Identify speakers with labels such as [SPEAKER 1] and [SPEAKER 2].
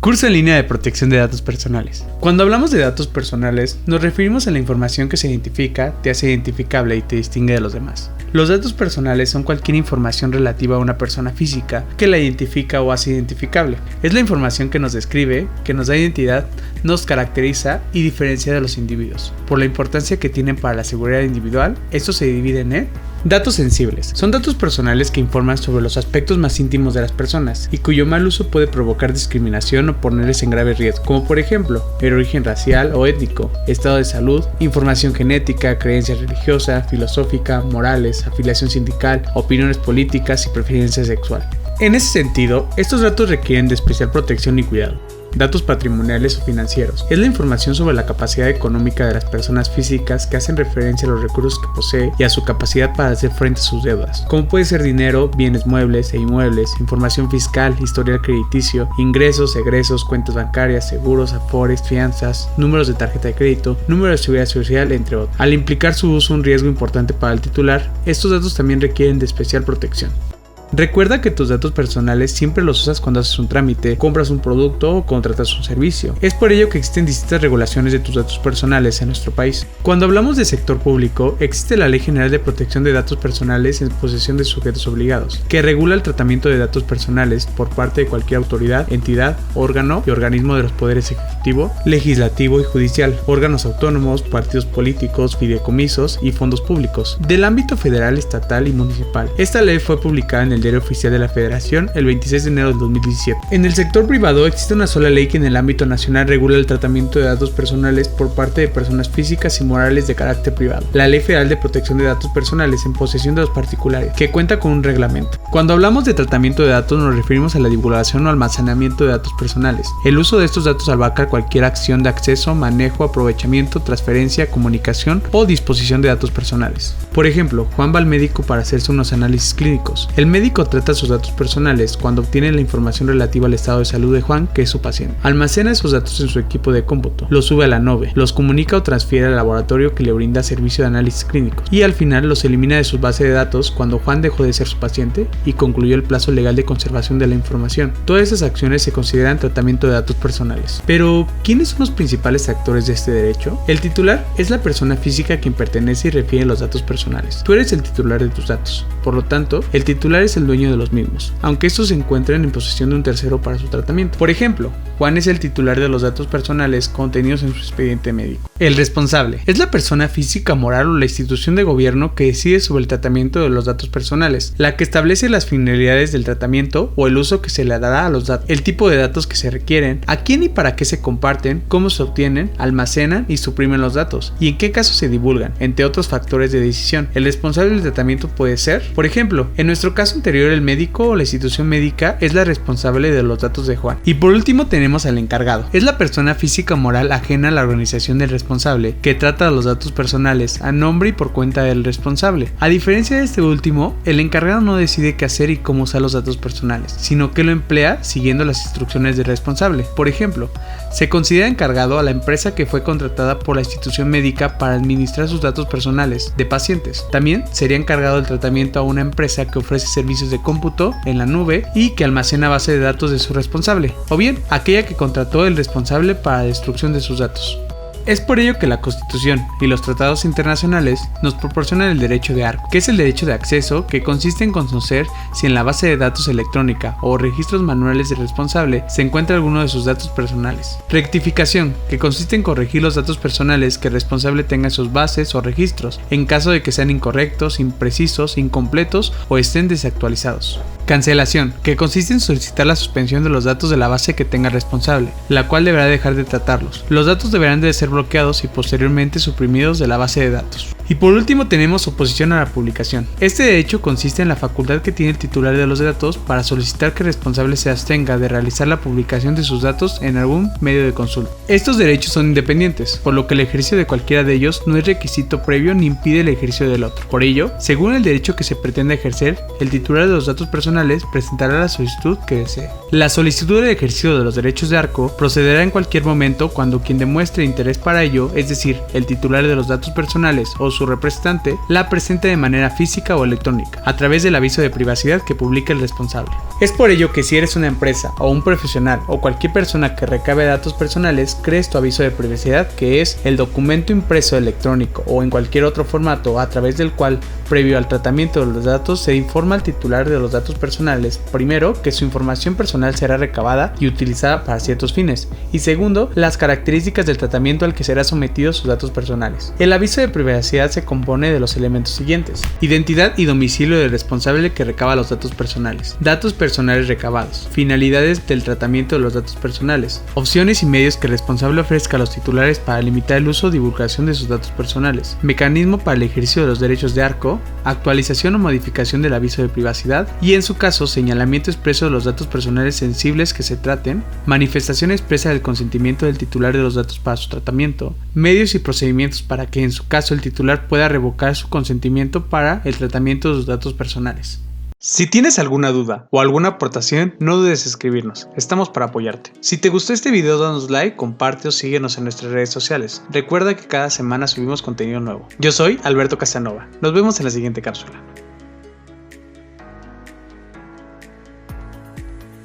[SPEAKER 1] Curso en línea de protección de datos personales. Cuando hablamos de datos personales, nos referimos a la información que se identifica, te hace identificable y te distingue de los demás. Los datos personales son cualquier información relativa a una persona física que la identifica o hace identificable. Es la información que nos describe, que nos da identidad, nos caracteriza y diferencia de los individuos. Por la importancia que tienen para la seguridad individual, estos se dividen en datos sensibles. Son datos personales que informan sobre los aspectos más íntimos de las personas y cuyo mal uso puede provocar discriminación o ponerles en grave riesgo, como por ejemplo, el origen racial o étnico, estado de salud, información genética, creencia religiosa, filosófica, morales, afiliación sindical, opiniones políticas y preferencia sexual. En ese sentido, estos datos requieren de especial protección y cuidado. Datos patrimoniales o financieros. Es la información sobre la capacidad económica de las personas físicas que hacen referencia a los recursos que posee y a su capacidad para hacer frente a sus deudas, como puede ser dinero, bienes muebles e inmuebles, información fiscal, historial crediticio, ingresos, egresos, cuentas bancarias, seguros, afores, fianzas, números de tarjeta de crédito, número de seguridad social, entre otros. Al implicar su uso un riesgo importante para el titular, estos datos también requieren de especial protección. Recuerda que tus datos personales siempre los usas cuando haces un trámite, compras un producto o contratas un servicio. Es por ello que existen distintas regulaciones de tus datos personales en nuestro país. Cuando hablamos de sector público, existe la Ley General de Protección de Datos Personales en posesión de sujetos obligados, que regula el tratamiento de datos personales por parte de cualquier autoridad, entidad, órgano y organismo de los poderes ejecutivo, legislativo y judicial, órganos autónomos, partidos políticos, fideicomisos y fondos públicos, del ámbito federal, estatal y municipal. Esta ley fue publicada en el Diario Oficial de la Federación el 26 de enero del 2017. En el sector privado existe una sola ley que en el ámbito nacional regula el tratamiento de datos personales por parte de personas físicas y morales de carácter privado, la Ley Federal de Protección de Datos Personales en posesión de los particulares, que cuenta con un reglamento. Cuando hablamos de tratamiento de datos nos referimos a la divulgación o almacenamiento de datos personales. El uso de estos datos abarca cualquier acción de acceso, manejo, aprovechamiento, transferencia, comunicación o disposición de datos personales. Por ejemplo, Juan va al médico para hacerse unos análisis clínicos. El médico trata sus datos personales cuando obtiene la información relativa al estado de salud de Juan, que es su paciente. Almacena esos datos en su equipo de cómputo, los sube a la nube, los comunica o transfiere al laboratorio que le brinda servicio de análisis clínicos y al final los elimina de su base de datos cuando Juan dejó de ser su paciente y concluyó el plazo legal de conservación de la información. Todas esas acciones se consideran tratamiento de datos personales. Pero, ¿quiénes son los principales actores de este derecho? El titular es la persona física a quien pertenece y refiere los datos personales. Tú eres el titular de tus datos. Por lo tanto, el titular es el dueño de los mismos, aunque estos se encuentren en posesión de un tercero para su tratamiento. Por ejemplo, Juan es el titular de los datos personales contenidos en su expediente médico. El responsable es la persona física, moral o la institución de gobierno que decide sobre el tratamiento de los datos personales, la que establece las finalidades del tratamiento o el uso que se le dará a los datos, el tipo de datos que se requieren, a quién y para qué se comparten, cómo se obtienen, almacenan y suprimen los datos, y en qué casos se divulgan, entre otros factores de decisión. El responsable del tratamiento puede ser, por ejemplo, en nuestro caso anterior, el médico o la institución médica es la responsable de los datos de Juan. Y por último tenemos al encargado. Es la persona física o moral ajena a la organización del responsable que trata los datos personales a nombre y por cuenta del responsable. A diferencia de este último, el encargado no decide qué hacer y cómo usar los datos personales, sino que lo emplea siguiendo las instrucciones del responsable. Por ejemplo, se considera encargado a la empresa que fue contratada por la institución médica para administrar sus datos personales de pacientes. También sería encargado del tratamiento a una empresa que ofrece servicios de cómputo en la nube y que almacena base de datos de su responsable, o bien aquella que contrató el responsable para la destrucción de sus datos. Es por ello que la Constitución y los tratados internacionales nos proporcionan el derecho de arco, que es el derecho de acceso, que consiste en conocer si en la base de datos electrónica o registros manuales del responsable se encuentra alguno de sus datos personales. Rectificación, que consiste en corregir los datos personales que el responsable tenga en sus bases o registros, en caso de que sean incorrectos, imprecisos, incompletos o estén desactualizados. Cancelación, que consiste en solicitar la suspensión de los datos de la base que tenga el responsable, la cual deberá dejar de tratarlos. Los datos deberán de ser bloqueados y posteriormente suprimidos de la base de datos. Y por último tenemos oposición a la publicación. Este derecho consiste en la facultad que tiene el titular de los datos para solicitar que el responsable se abstenga de realizar la publicación de sus datos en algún medio de consulta. Estos derechos son independientes, por lo que el ejercicio de cualquiera de ellos no es requisito previo ni impide el ejercicio del otro. Por ello, según el derecho que se pretende ejercer, el titular de los datos personales presentará la solicitud que desee. La solicitud de ejercicio de los derechos de arco procederá en cualquier momento cuando quien demuestre interés para ello, es decir, el titular de los datos personales o su su representante la presente de manera física o electrónica, a través del aviso de privacidad que publica el responsable. Es por ello que si eres una empresa o un profesional o cualquier persona que recabe datos personales, crees tu aviso de privacidad, que es el documento impreso electrónico o en cualquier otro formato a través del cual, previo al tratamiento de los datos, se informa al titular de los datos personales, primero, que su información personal será recabada y utilizada para ciertos fines, y segundo, las características del tratamiento al que será sometido sus datos personales. El aviso de privacidad se compone de los elementos siguientes: identidad y domicilio del responsable que recaba los datos personales, datos personales recabados, finalidades del tratamiento de los datos personales, opciones y medios que el responsable ofrezca a los titulares para limitar el uso o divulgación de sus datos personales, mecanismo para el ejercicio de los derechos de arco, actualización o modificación del aviso de privacidad y, en su caso, señalamiento expreso de los datos personales sensibles que se traten, manifestación expresa del consentimiento del titular de los datos para su tratamiento, medios y procedimientos para que, en su caso, el titular pueda revocar su consentimiento para el tratamiento de sus datos personales. Si tienes alguna duda o alguna aportación, no dudes en escribirnos, estamos para apoyarte. Si te gustó este video, danos like, comparte o síguenos en nuestras redes sociales. Recuerda que cada semana subimos contenido nuevo. Yo soy Alberto Casanova, nos vemos en la siguiente cápsula.